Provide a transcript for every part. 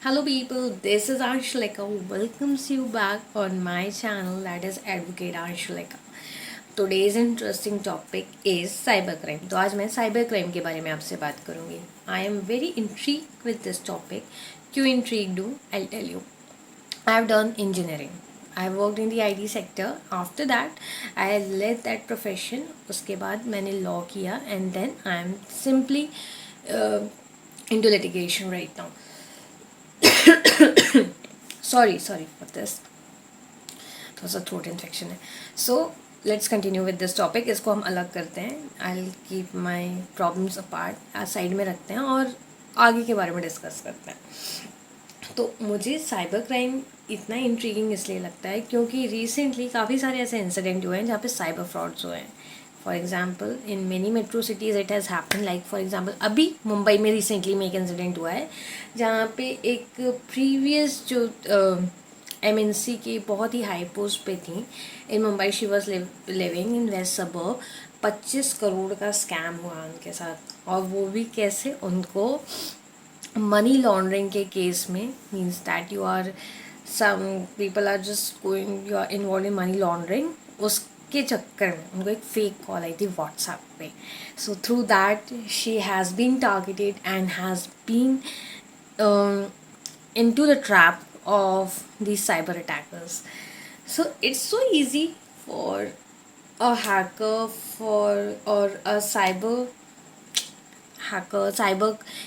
Hello people, this is Anshulika. Welcomes you back on my channel that is Advocate Anshulika. Today's interesting topic is cyber crime. तो आज मैं cyber crime के बारे में आपसे बात करूँगी. I am very intrigued with this topic. क्यों intrigued हूँ? I'll tell you. I have done engineering. I worked in the IT sector. After that, I led that profession. उसके बाद मैंने law किया and then I am simply into litigation right now. Sorry for this, थोड़ा सा throat infection है. So let's continue with this topic. इसको हम अलग करते हैं. I will keep my problems apart, side में रखते हैं और आगे के बारे में डिस्कस करते हैं. तो मुझे साइबर क्राइम इतना इंट्रीगिंग इसलिए लगता है क्योंकि रिसेंटली काफ़ी सारे ऐसे इंसिडेंट हुए हैं जहाँ पे साइबर फ्रॉड्स हुए हैं. For example in many metro cities it has happen. Like for example अभी मुंबई में रिसेंटली में एक इंसिडेंट हुआ है जहाँ पे एक प्रीवियस जो MNC की बहुत ही हाई पोस्ट पे थी in Mumbai. She was living in west suburb. 25 crore का स्कैम हुआ उनके साथ, और वो भी कैसे, उनको मनी लॉन्ड्रिंग के केस में. Means that you are some people are just going, you are involve in money laundering. उसके चक्कर में उनको एक फेक कॉल आई थी व्हाट्सएप पे. So through that she has been targeted and has been into the trap of these cyber attackers. So it's so easy for a hacker or a cyber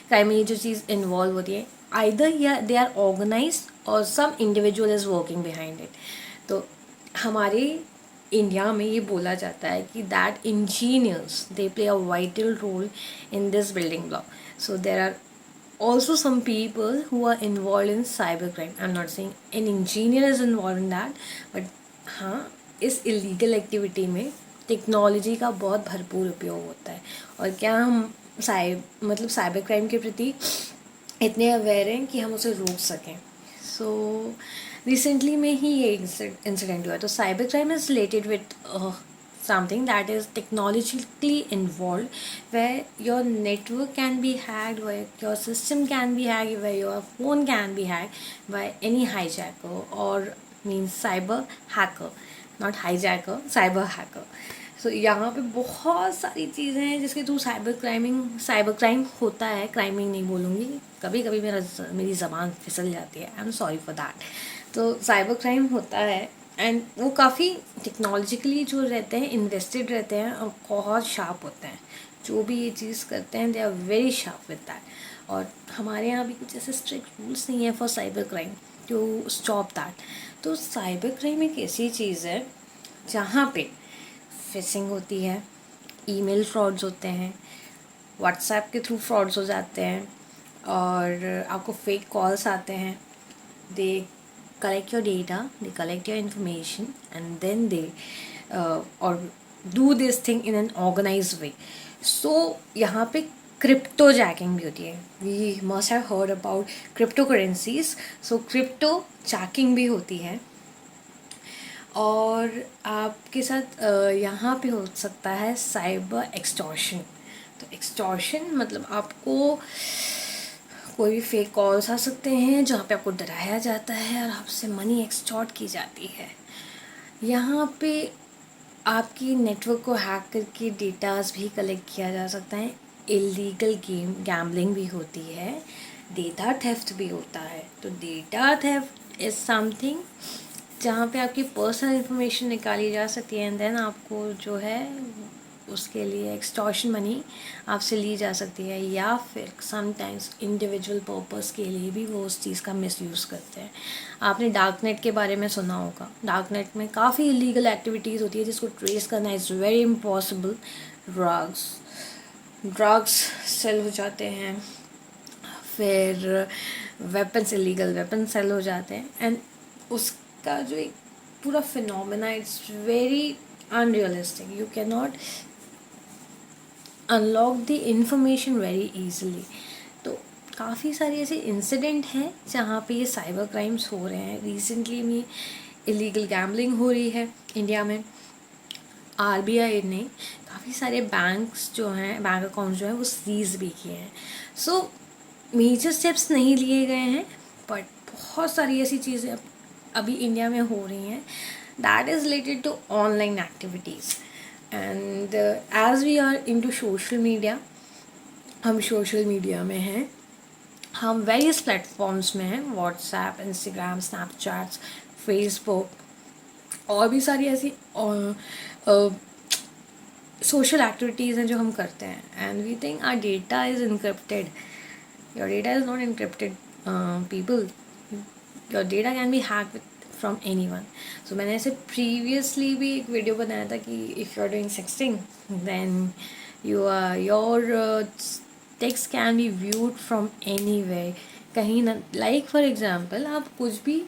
crime में ये जो चीज़ involve होती है, either they are organized or some individual is working behind it. तो हमारे India में ये बोला जाता है कि that engineers they play a vital role in this building block. So there are also some people who are involved in cyber crime. I'm not saying an engineer is involved in that, but हाँ, इस illegal activity में technology का बहुत भरपूर उपयोग होता है. और क्या हम साइबर क्राइम के प्रति इतने अवेयर हैं कि हम उसे रोक सकें. सो रिसेंटली में ही ये इंसिडेंट हुआ. तो cyber crime is related with something that is technologically involved, where your network can be hacked, where your system can be hacked, where your phone can be hacked by any hijacker, or means cyber hacker, not hijacker, cyber hacker. So यहाँ पे बहुत सारी चीज़ें हैं जिसके through cyber crime होता है. क्राइमिंग नहीं बोलूँगी, कभी कभी मेरी ज़बान फिसल जाती है. I am sorry for that. तो साइबर क्राइम होता है एंड वो काफ़ी टेक्नोलॉजिकली जो रहते हैं, इन्वेस्टेड रहते हैं और बहुत शार्प होते हैं. जो भी ये चीज़ करते हैं they are very sharp with that. और हमारे यहाँ भी कुछ ऐसे स्ट्रिक्ट रूल्स नहीं है for cyber crime to stop that. तो साइबर क्राइम एक ऐसी चीज़ है जहाँ पे फिशिंग होती है, ईमेल फ्रॉड्स होते हैं, व्हाट्सएप के थ्रू फ्रॉड्स हो जाते हैं, और आपको फेक कॉल्स आते हैं. दे collect your data, they collect your information, and then they or do this thing in an organized way. So यहाँ पे क्रिप्टो जैकिंग भी होती है. We must have heard about crypto currencies. So crypto jacking भी होती है. और आपके साथ यहाँ पे हो सकता है साइबर एक्सटॉर्शन. तो एक्सटॉर्शन मतलब आपको कोई भी फेक कॉल्स आ सकते हैं जहाँ पे आपको डराया जाता है और आपसे मनी एक्सटॉर्ट की जाती है. यहाँ पे आपकी नेटवर्क को हैक करके डेटास भी कलेक्ट किया जा सकता है. इलीगल गैम्बलिंग भी होती है, डेटा थेफ्ट भी होता है. तो डेटा थेफ्ट इज़ समथिंग जहाँ पे आपकी पर्सनल इन्फॉर्मेशन निकाली जा सकती है एंड देन आपको जो है उसके लिए एक्सटॉर्शन मनी आपसे ली जा सकती है. या फिर समटाइम्स इंडिविजुअल पर्पस के लिए भी वो उस चीज़ का मिसयूज़ करते हैं. आपने डार्क नेट के बारे में सुना होगा. डार्क नेट में काफ़ी इलीगल एक्टिविटीज़ होती है जिसको ट्रेस करना is very impossible. Drugs sell हो जाते हैं, फिर वेपन्स, इलीगल वेपन सेल हो जाते हैं. एंड उसका जो एक पूरा phenomena it's very unrealistic. You can not unlock the information very easily. तो काफ़ी सारे ऐसे इंसिडेंट हैं जहाँ पे ये साइबर क्राइम्स हो रहे हैं. रिसेंटली में इलीगल गैम्बलिंग हो रही है इंडिया में. RBI ने काफ़ी सारे बैंक्स जो हैं, बैंक अकाउंट जो हैं वो सीज भी किए हैं. सो मेजर स्टेप्स नहीं लिए गए हैं बट बहुत सारी ऐसी चीज़ें अभी इंडिया में हो रही हैं that is related to online activities. And as we are into social media, हम सोशल मीडिया में हैं, हम वेरियस प्लेटफॉर्म्स में हैं, व्हाट्सएप, इंस्टाग्राम, स्नैपचैट्स, फेसबुक, और भी सारी ऐसी सोशल एक्टिविटीज़ हैं जो हम करते हैं. And we think our data is encrypted. Your data is not encrypted people. Your data can be hack from any one. So मैंने ऐसे प्रीवियसली भी एक वीडियो बनाया था कि if you are doing sexting then your text can be viewed from any way. कहीं ना, like for example आप कुछ भी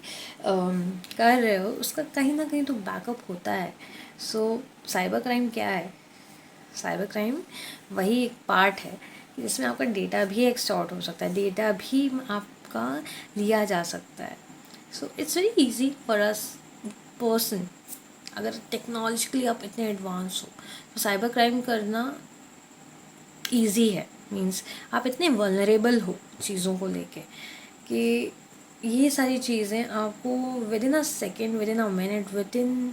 कर रहे हो उसका कहीं ना कहीं तो बैकअप होता है. सो साइबर क्राइम क्या है? साइबर क्राइम वही एक पार्ट है जिसमें आपका डेटा भी एक्सटॉर्ट हो सकता है, डेटा भी आपका लिया जा सकता है. So it's very easy for us person. अगर टेक्नोलॉजिकली आप इतने एडवांस हो तो साइबर क्राइम करना ईजी है. मीन्स आप इतने वल्नरेबल हो चीज़ों को लेके कि ये सारी चीज़ें आपको with in a second, with in a minute, with in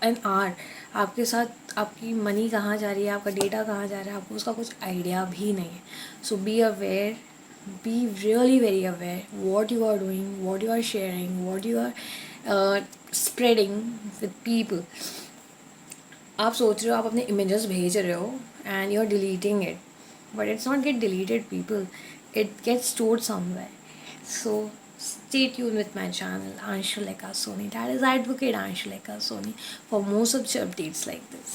an hour आपके साथ, आपकी मनी कहाँ जा रही है, आपका डेटा कहाँ जा रहा है, आपको उसका कुछ आइडिया भी नहीं है. So be aware, be really very aware what you are doing, what you are sharing, what you are spreading with people. आप सोच रहे हो आप अपने इमेजेस भेज रहे हो and you are deleting it, but it's not get deleted people, it gets stored somewhere. So stay tuned with my channel Anshuleka Soni. That is Advocate Anshuleka Soni for more such updates like this.